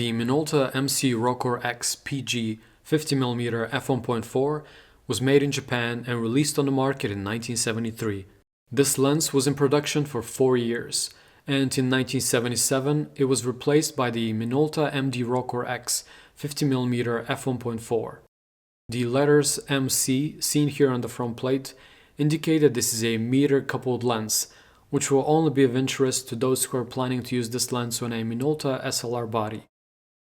The Minolta MC Rokkor-X PG 50mm f1.4 was made in Japan and released on the market in 1973. This lens was in production for 4 years, and in 1977 it was replaced by the Minolta MD Rokkor-X 50mm f1.4. The letters MC seen here on the front plate indicate that this is a meter-coupled lens, which will only be of interest to those who are planning to use this lens on a Minolta SLR body.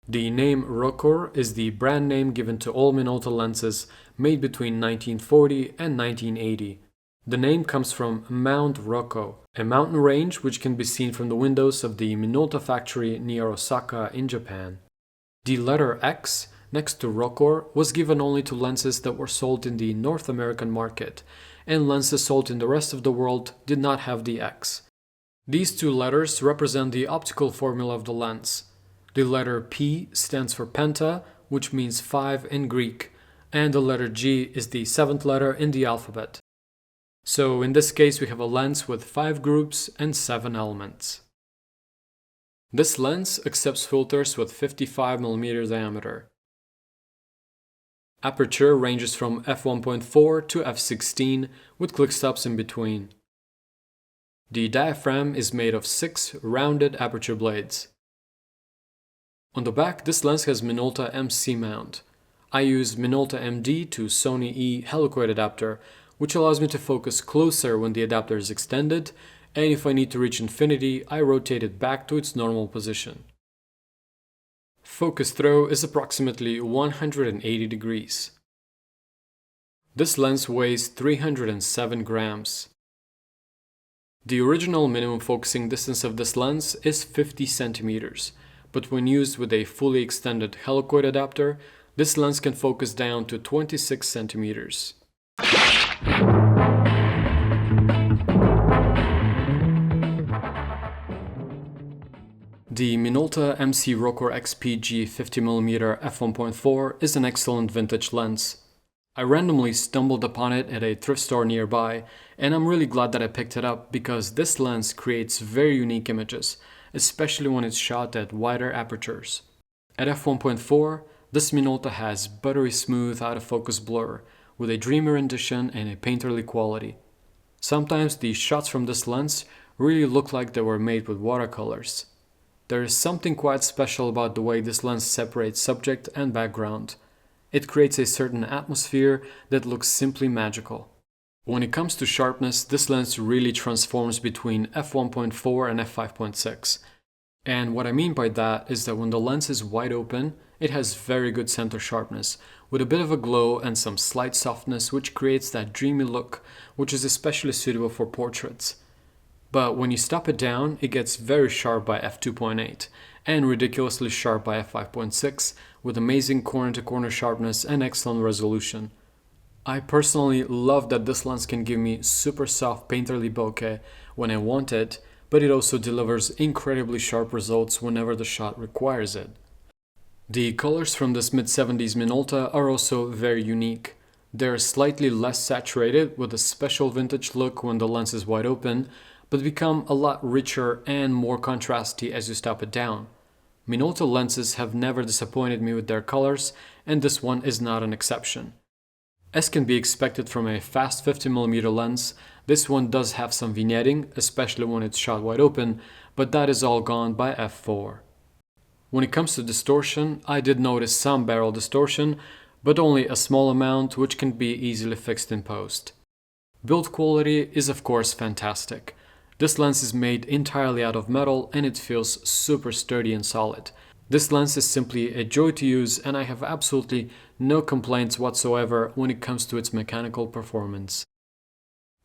The name Rokkor is the brand name given to all Minolta lenses made between 1940 and 1980. The name comes from Mount Rokko, a mountain range which can be seen from the windows of the Minolta factory near Osaka in Japan. The letter X next to Rokkor was given only to lenses that were sold in the North American market, and lenses sold in the rest of the world did not have the X. These two letters represent the optical formula of the lens. The letter P stands for penta, which means 5 in Greek, and the letter G is the 7th letter in the alphabet. So in this case we have a lens with 5 groups and 7 elements. This lens accepts filters with 55mm diameter. Aperture ranges from f1.4 to f16 with click stops in between. The diaphragm is made of 6 rounded aperture blades. On the back, this lens has Minolta MC mount. I use Minolta MD to Sony E helicoid adapter, which allows me to focus closer when the adapter is extended, and if I need to reach infinity, I rotate it back to its normal position. Focus throw is approximately 180 degrees. This lens weighs 307 grams. The original minimum focusing distance of this lens is 50 centimeters. But when used with a fully extended helicoid adapter, this lens can focus down to 26 centimeters. The Minolta MC Rokkor-X PG 50mm f1.4 is an excellent vintage lens. I randomly stumbled upon it at a thrift store nearby, and I'm really glad that I picked it up because this lens creates very unique images, especially when it's shot at wider apertures. At f1.4, this Minolta has buttery smooth out-of-focus blur, with a dreamy rendition and a painterly quality. Sometimes the shots from this lens really look like they were made with watercolors. There is something quite special about the way this lens separates subject and background. It creates a certain atmosphere that looks simply magical. When it comes to sharpness, this lens really transforms between f1.4 and f5.6. And what I mean by that is that when the lens is wide open, it has very good center sharpness, with a bit of a glow and some slight softness which creates that dreamy look, which is especially suitable for portraits. But when you stop it down, it gets very sharp by f2.8 and ridiculously sharp by f5.6 with amazing corner-to-corner sharpness and excellent resolution. I personally love that this lens can give me super soft painterly bokeh when I want it, but it also delivers incredibly sharp results whenever the shot requires it. The colors from this mid-70s Minolta are also very unique. They're slightly less saturated with a special vintage look when the lens is wide open, but become a lot richer and more contrasty as you stop it down. Minolta lenses have never disappointed me with their colors, and this one is not an exception. As can be expected from a fast 50mm lens, this one does have some vignetting, especially when it's shot wide open, but that is all gone by f4. When it comes to distortion, I did notice some barrel distortion, but only a small amount which can be easily fixed in post. Build quality is of course fantastic. This lens is made entirely out of metal and it feels super sturdy and solid. This lens is simply a joy to use and I have absolutely no complaints whatsoever when it comes to its mechanical performance.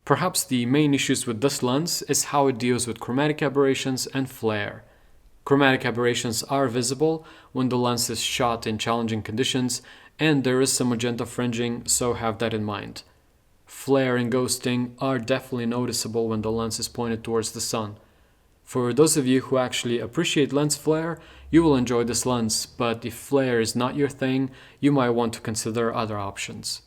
Perhaps the main issues with this lens is how it deals with chromatic aberrations and flare. Chromatic aberrations are visible when the lens is shot in challenging conditions and there is some magenta fringing, so have that in mind. Flare and ghosting are definitely noticeable when the lens is pointed towards the sun. For those of you who actually appreciate lens flare, you will enjoy this lens, but if flare is not your thing, you might want to consider other options.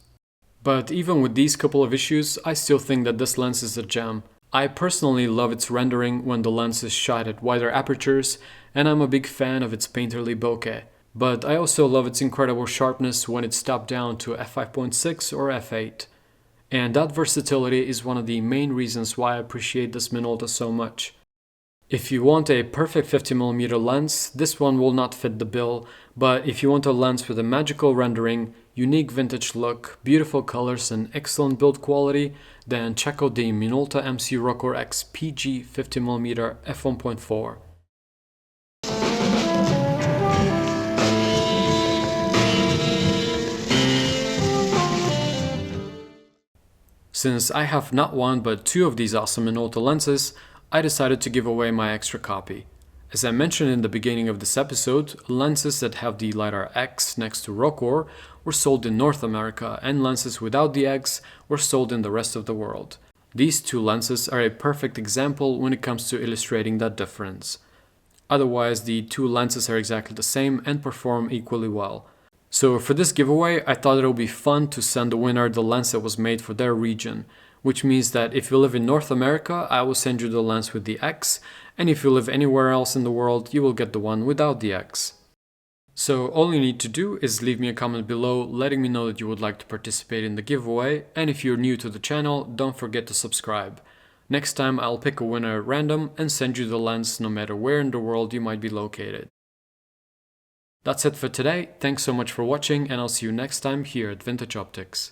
But even with these couple of issues, I still think that this lens is a gem. I personally love its rendering when the lens is shot at wider apertures, and I'm a big fan of its painterly bokeh. But I also love its incredible sharpness when it's stopped down to f5.6 or f8. And that versatility is one of the main reasons why I appreciate this Minolta so much. If you want a perfect 50mm lens, this one will not fit the bill, but if you want a lens with a magical rendering, unique vintage look, beautiful colors and excellent build quality, then check out the Minolta MC Rokkor-X PG 50mm f1.4. Since I have not one but two of these awesome Minolta lenses, I decided to give away my extra copy. As I mentioned in the beginning of this episode, lenses that have the letter X next to Rokkor were sold in North America, and lenses without the X were sold in the rest of the world. These two lenses are a perfect example when it comes to illustrating that difference. Otherwise, the two lenses are exactly the same and perform equally well. So for this giveaway, I thought it would be fun to send the winner the lens that was made for their region, which means that if you live in North America, I will send you the lens with the X, and if you live anywhere else in the world, you will get the one without the X. So all you need to do is leave me a comment below letting me know that you would like to participate in the giveaway, and if you're new to the channel, don't forget to subscribe. Next time I'll pick a winner at random and send you the lens no matter where in the world you might be located. That's it for today, thanks so much for watching, and I'll see you next time here at Vintage Optics.